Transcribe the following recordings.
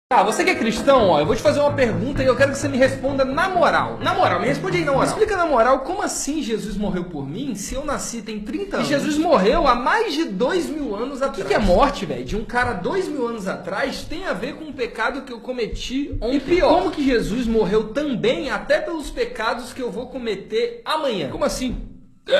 Tá, você que é cristão, ó, eu vou te fazer uma pergunta e eu quero que você me responda na moral. Na moral, me responde aí na moral. Me explica na moral, como assim Jesus morreu por mim se eu nasci tem 30 anos? E Jesus morreu há mais de 2000 anos atrás. O que é morte, velho? De um cara 2000 anos atrás tem a ver com um pecado que eu cometi ontem. E pior, como que Jesus morreu também até pelos pecados que eu vou cometer amanhã? Como assim?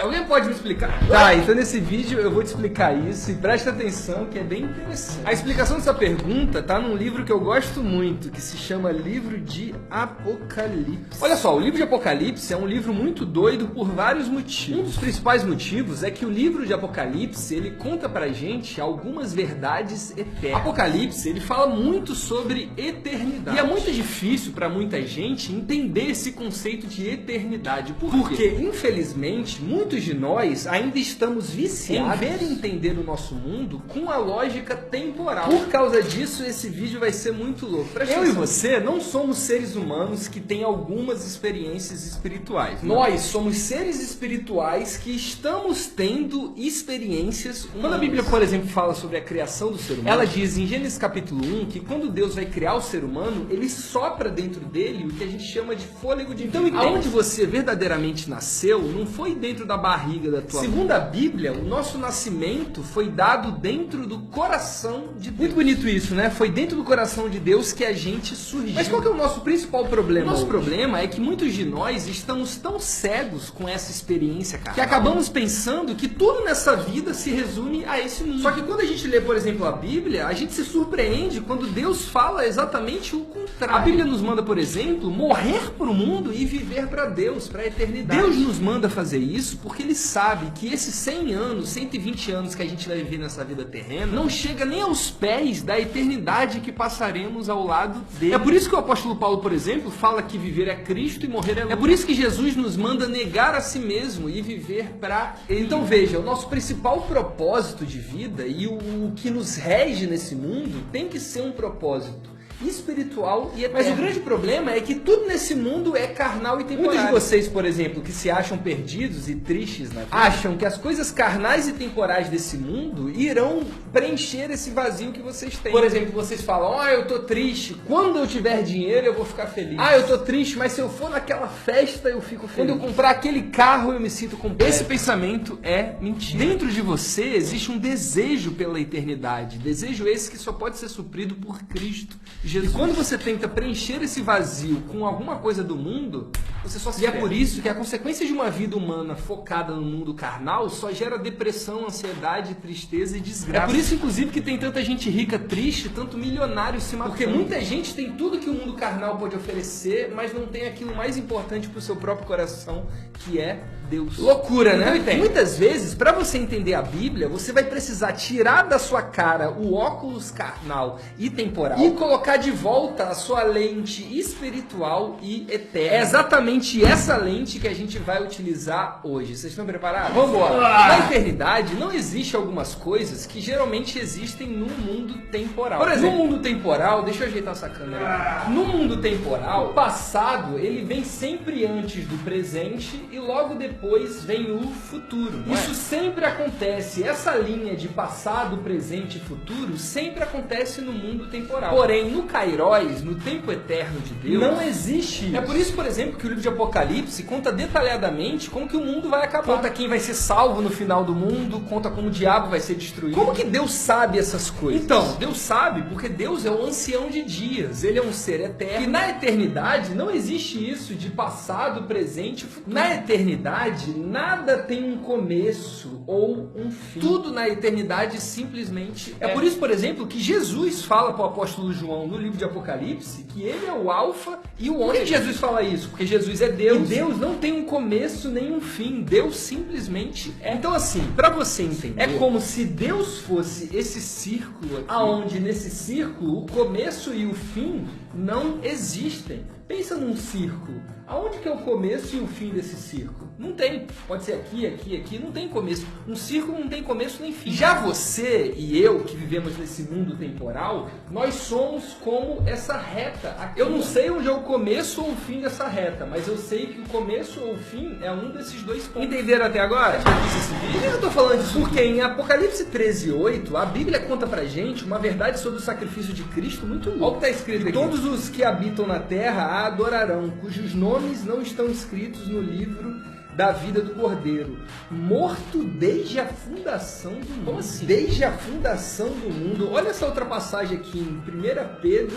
Alguém pode me explicar? Tá, então nesse vídeo eu vou te explicar isso e presta atenção que é bem interessante. A explicação dessa pergunta tá num livro que eu gosto muito, que se chama Livro de Apocalipse. Olha só, o livro de Apocalipse é um livro muito doido por vários motivos. Um dos principais motivos é que o livro de Apocalipse, ele conta pra gente algumas verdades eternas. Apocalipse, ele fala muito sobre eternidade. E é muito difícil pra muita gente entender esse conceito de eternidade. Porque, infelizmente, muitos de nós ainda estamos viciados em ver e entender o nosso mundo com a lógica temporal. Por causa disso, esse vídeo vai ser muito louco. Eu e você não somos seres humanos que têm algumas experiências espirituais. Nós somos seres espirituais que estamos tendo experiências humanas. Quando a Bíblia, por exemplo, fala sobre a criação do ser humano, ela diz em Gênesis capítulo 1 que quando Deus vai criar o ser humano, ele sopra dentro dele o que a gente chama de fôlego de vida. Então, aonde você verdadeiramente nasceu não foi dentro da barriga da tua mãe. Segundo a Bíblia, o nosso nascimento foi dado dentro do coração de Deus. Muito bonito isso, né? Foi dentro do coração de Deus que a gente surgiu. Mas qual que é o nosso principal problema? O nosso problema é que muitos de nós estamos tão cegos com essa experiência, cara, que acabamos pensando que tudo nessa vida se resume a esse mundo. Só que quando a gente lê, por exemplo, a Bíblia, a gente se surpreende quando Deus fala exatamente o contrário. A Bíblia nos manda, por exemplo, morrer para o mundo e viver para Deus, para a eternidade. Deus nos manda fazer isso porque ele sabe que esses 100 anos, 120 anos que a gente vai viver nessa vida terrena não chega nem aos pés da eternidade que passaremos ao lado dele. É por isso que o apóstolo Paulo, por exemplo, fala que viver é Cristo e morrer é lucro. É por isso que Jesus nos manda negar a si mesmo e viver para ele. Então veja, o nosso principal propósito de vida e o que nos rege nesse mundo tem que ser um propósito espiritual e eterno. Mas o grande problema é que tudo nesse mundo é carnal e temporário. Muitos de vocês, por exemplo, que se acham perdidos e tristes na vida, acham que as coisas carnais e temporais desse mundo irão preencher esse vazio que vocês têm. Por exemplo, vocês falam, eu tô triste, quando eu tiver dinheiro eu vou ficar feliz. Eu tô triste, mas se eu for naquela festa eu fico feliz. Quando eu comprar aquele carro eu me sinto completo. Esse pensamento é mentira. Dentro de você existe um desejo pela eternidade, desejo esse que só pode ser suprido por Cristo Jesus. E quando você tenta preencher esse vazio com alguma coisa do mundo, você só se ferra. E é por isso que a consequência de uma vida humana focada no mundo carnal só gera depressão, ansiedade, tristeza e desgraça. É por isso, inclusive, que tem tanta gente rica triste, tanto milionário se matando. Porque muita gente tem tudo que o mundo carnal pode oferecer, mas não tem aquilo mais importante para o seu próprio coração, que é Deus. Loucura, né? Então, muitas vezes, para você entender a Bíblia, você vai precisar tirar da sua cara o óculos carnal e temporal e colocar de volta a sua lente espiritual e eterna. É exatamente essa lente que a gente vai utilizar hoje. Vocês estão preparados? Vamos embora. Na eternidade, não existe algumas coisas que geralmente existem no mundo temporal. Por exemplo, no mundo temporal, deixa eu ajeitar essa câmera. No mundo temporal, o passado, ele vem sempre antes do presente e logo depois vem o futuro. Isso sempre acontece. Essa linha de passado, presente e futuro sempre acontece no mundo temporal. Porém, no Kairos, no tempo eterno de Deus, não existe isso. É por isso, por exemplo, que o livro de Apocalipse conta detalhadamente como que o mundo vai acabar. Conta quem vai ser salvo no final do mundo, conta como o diabo vai ser destruído. Como que Deus sabe essas coisas? Então, Deus sabe porque Deus é o ancião de dias. Ele é um ser eterno. E na eternidade não existe isso de passado, presente e futuro. Na eternidade, nada tem um começo ou um fim. Tudo na eternidade simplesmente é. Por isso, por exemplo, que Jesus fala para o apóstolo João no livro de Apocalipse que ele é o alfa e o ômega. Por que Jesus fala isso? Porque Jesus é Deus. E Deus não tem um começo nem um fim. Deus simplesmente é. Então assim, para você entender, é como se Deus fosse esse círculo aqui, aonde nesse círculo o começo e o fim não existem. Pensa num círculo. Aonde que é o começo e o fim desse círculo? Não tem. Pode ser aqui, aqui, aqui, não tem começo. Um círculo não tem começo nem fim. Já você e eu, que vivemos nesse mundo temporal, nós somos como essa reta aqui. Eu não sei onde é o começo ou o fim dessa reta, mas eu sei que o começo ou o fim é um desses dois pontos. Entenderam até agora? Por que eu tô falando disso? Porque em Apocalipse 13:8, a Bíblia conta pra gente uma verdade sobre o sacrifício de Cristo muito louca. Olha o que está escrito aqui. Todos os que habitam na terra a adorarão, cujos nomes não estão escritos no livro da vida do Cordeiro, morto desde a fundação do mundo. Como assim? Desde a fundação do mundo. Olha essa outra passagem aqui em 1 Pedro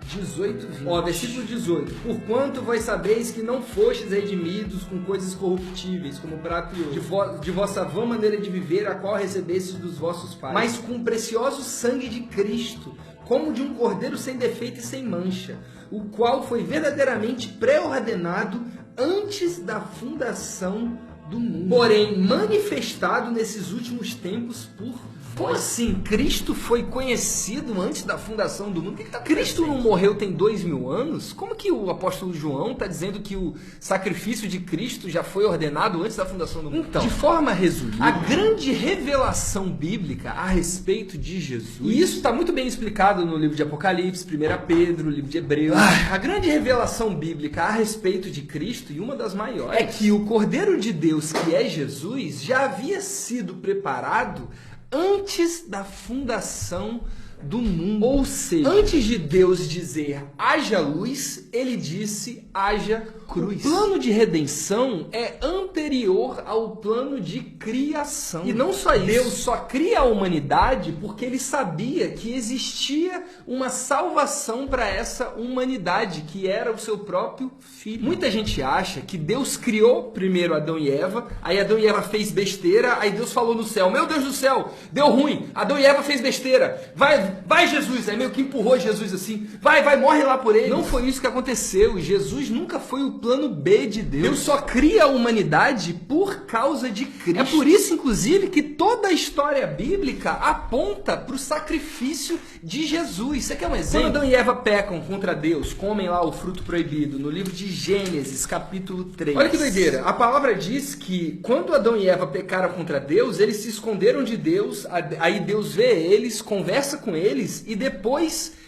18:20. Ó, versículo 18. Porquanto vós sabeis que não fostes redimidos com coisas corruptíveis, como prata e ouro, de vossa vã maneira de viver, a qual recebestes dos vossos pais, mas com o precioso sangue de Cristo, como de um cordeiro sem defeito e sem mancha, o qual foi verdadeiramente pré-ordenado antes da fundação do mundo, porém manifestado nesses últimos tempos por Como assim? Cristo foi conhecido antes da fundação do mundo? O que tá Cristo não morreu tem 2000 anos? Como que o apóstolo João está dizendo que o sacrifício de Cristo já foi ordenado antes da fundação do mundo? Então, de forma resumida, a grande revelação bíblica a respeito de Jesus, e isso está muito bem explicado no livro de Apocalipse, 1 Pedro, livro de Hebreus, a grande revelação bíblica a respeito de Cristo, e uma das maiores, é que o Cordeiro de Deus, que é Jesus, já havia sido preparado antes da fundação do mundo. Ou seja, antes de Deus dizer haja luz, ele disse haja cruz. O plano de redenção é anterior ao plano de criação. E não só isso, Deus só cria a humanidade porque ele sabia que existia uma salvação para essa humanidade, que era o seu próprio filho. Muita gente acha que Deus criou primeiro Adão e Eva, aí Adão e Eva fez besteira, aí Deus falou no céu, meu Deus do céu, deu ruim, Adão e Eva fez besteira, vai Jesus, aí meio que empurrou Jesus assim, vai, morre lá por ele. Não foi isso que aconteceu, Jesus nunca foi o plano B de Deus. Deus só cria a humanidade por causa de Cristo. É por isso, inclusive, que toda a história bíblica aponta para o sacrifício de Jesus. Você quer um exemplo? Quando Adão e Eva pecam contra Deus, comem lá o fruto proibido, no livro de Gênesis, capítulo 3. Olha que doideira. A palavra diz que quando Adão e Eva pecaram contra Deus, eles se esconderam de Deus, aí Deus vê eles, conversa com eles, e depois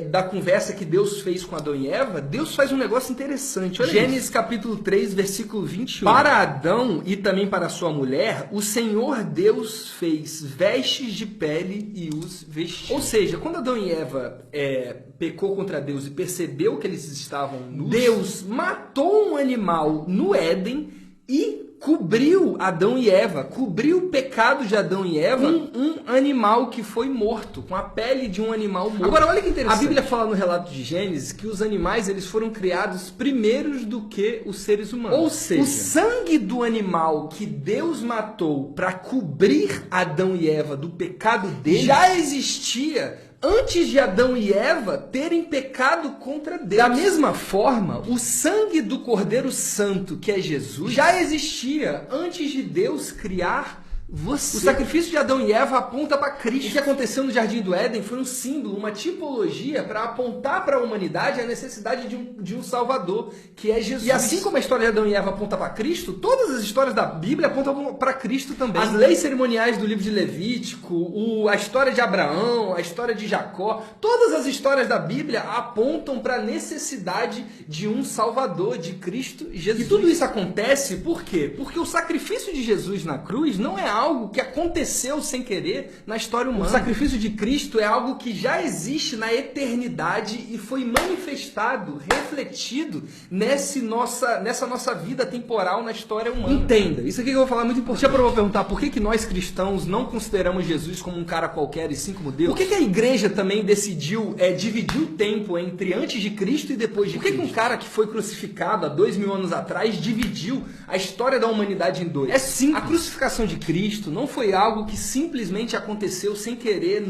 da conversa que Deus fez com Adão e Eva, Deus faz um negócio interessante. Olha Gênesis capítulo 3, versículo 21. Para Adão e também para sua mulher, o Senhor Deus fez vestes de pele e os vestiu. Ou seja, quando Adão e Eva pecou contra Deus e percebeu que eles estavam nus, Deus matou um animal no Éden e cobriu Adão e Eva, cobriu o pecado de Adão e Eva com um animal que foi morto, com a pele de um animal morto. Agora, olha que interessante. A Bíblia fala no relato de Gênesis que os animais eles foram criados primeiros do que os seres humanos. Ou seja, o sangue do animal que Deus matou para cobrir Adão e Eva do pecado deles já existia antes de Adão e Eva terem pecado contra Deus. Da mesma forma, o sangue do Cordeiro Santo, que é Jesus, já existia antes de Deus criar você. O sacrifício de Adão e Eva aponta para Cristo. O que aconteceu no Jardim do Éden foi um símbolo, uma tipologia para apontar para a humanidade a necessidade de um Salvador, que é Jesus. E assim como a história de Adão e Eva aponta para Cristo, todas as histórias da Bíblia apontam para Cristo também. As leis cerimoniais do livro de Levítico, a história de Abraão, a história de Jacó, todas as histórias da Bíblia apontam para a necessidade de um Salvador, de Cristo Jesus. E tudo isso acontece por quê? Porque o sacrifício de Jesus na cruz não é algo que aconteceu sem querer na história humana. O sacrifício de Cristo é algo que já existe na eternidade e foi manifestado, refletido nessa nossa vida temporal na história humana. Entenda, isso aqui que eu vou falar é muito importante. Já para perguntar por que nós cristãos não consideramos Jesus como um cara qualquer e sim como Deus? Por que a igreja também decidiu dividir o tempo entre antes de Cristo e depois de Cristo? Por que um cara que foi crucificado há 2000 anos atrás dividiu a história da humanidade em dois? É simples. A crucificação de Cristo não foi algo que simplesmente aconteceu sem querer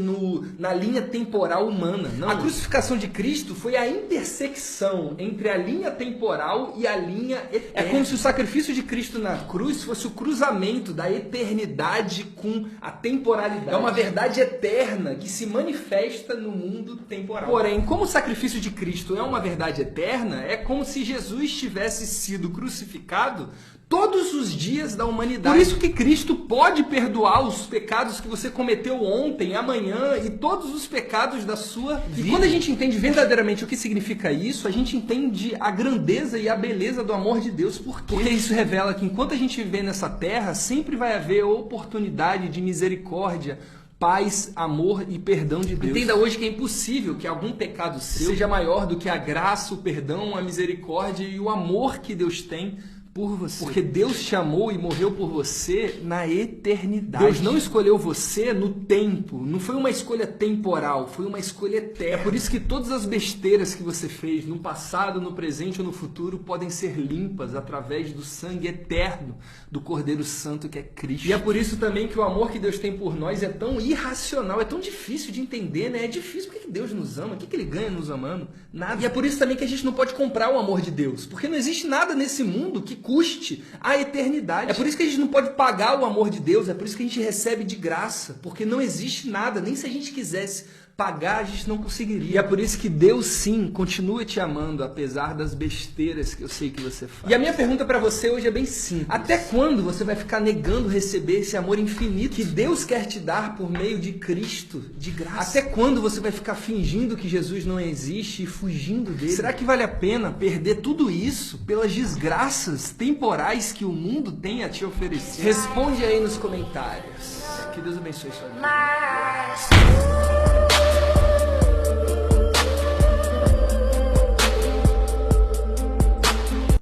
na linha temporal humana. Não. A crucificação de Cristo foi a intersecção entre a linha temporal e a linha eterna. É como se o sacrifício de Cristo na cruz fosse o cruzamento da eternidade com a temporalidade. É uma verdade eterna que se manifesta no mundo temporal. Porém, como o sacrifício de Cristo é uma verdade eterna, é como se Jesus tivesse sido crucificado todos os dias da humanidade. Por isso que Cristo pode perdoar os pecados que você cometeu ontem, amanhã e todos os pecados da sua vida. E quando a gente entende verdadeiramente o que significa isso, a gente entende a grandeza e a beleza do amor de Deus. Por quê? Porque isso revela que enquanto a gente viver nessa terra, sempre vai haver oportunidade de misericórdia, paz, amor e perdão de Deus. Entenda hoje que é impossível que algum pecado seu seja maior do que a graça, o perdão, a misericórdia e o amor que Deus tem por você. Porque Deus te amou e morreu por você na eternidade. Deus não escolheu você no tempo. Não foi uma escolha temporal, foi uma escolha eterna. É por isso que todas as besteiras que você fez no passado, no presente ou no futuro podem ser limpas através do sangue eterno do Cordeiro Santo que é Cristo. E é por isso também que o amor que Deus tem por nós é tão irracional, é tão difícil de entender, né? É difícil. Por que Deus nos ama? O que Ele ganha nos amando? Nada. E é por isso também que a gente não pode comprar o amor de Deus. Porque não existe nada nesse mundo que custe a eternidade. É por isso que a gente não pode pagar o amor de Deus, é por isso que a gente recebe de graça, porque não existe nada, nem se a gente quisesse pagar, a gente não conseguiria. E é por isso que Deus sim continua te amando, apesar das besteiras que eu sei que você faz. E a minha pergunta para você hoje é bem simples. Até quando você vai ficar negando receber esse amor infinito que Deus quer te dar por meio de Cristo, de graça? Até quando você vai ficar fingindo que Jesus não existe e fugindo dele? Será que vale a pena perder tudo isso pelas desgraças temporais que o mundo tem a te oferecer? Responde aí nos comentários. Que Deus abençoe sua vida.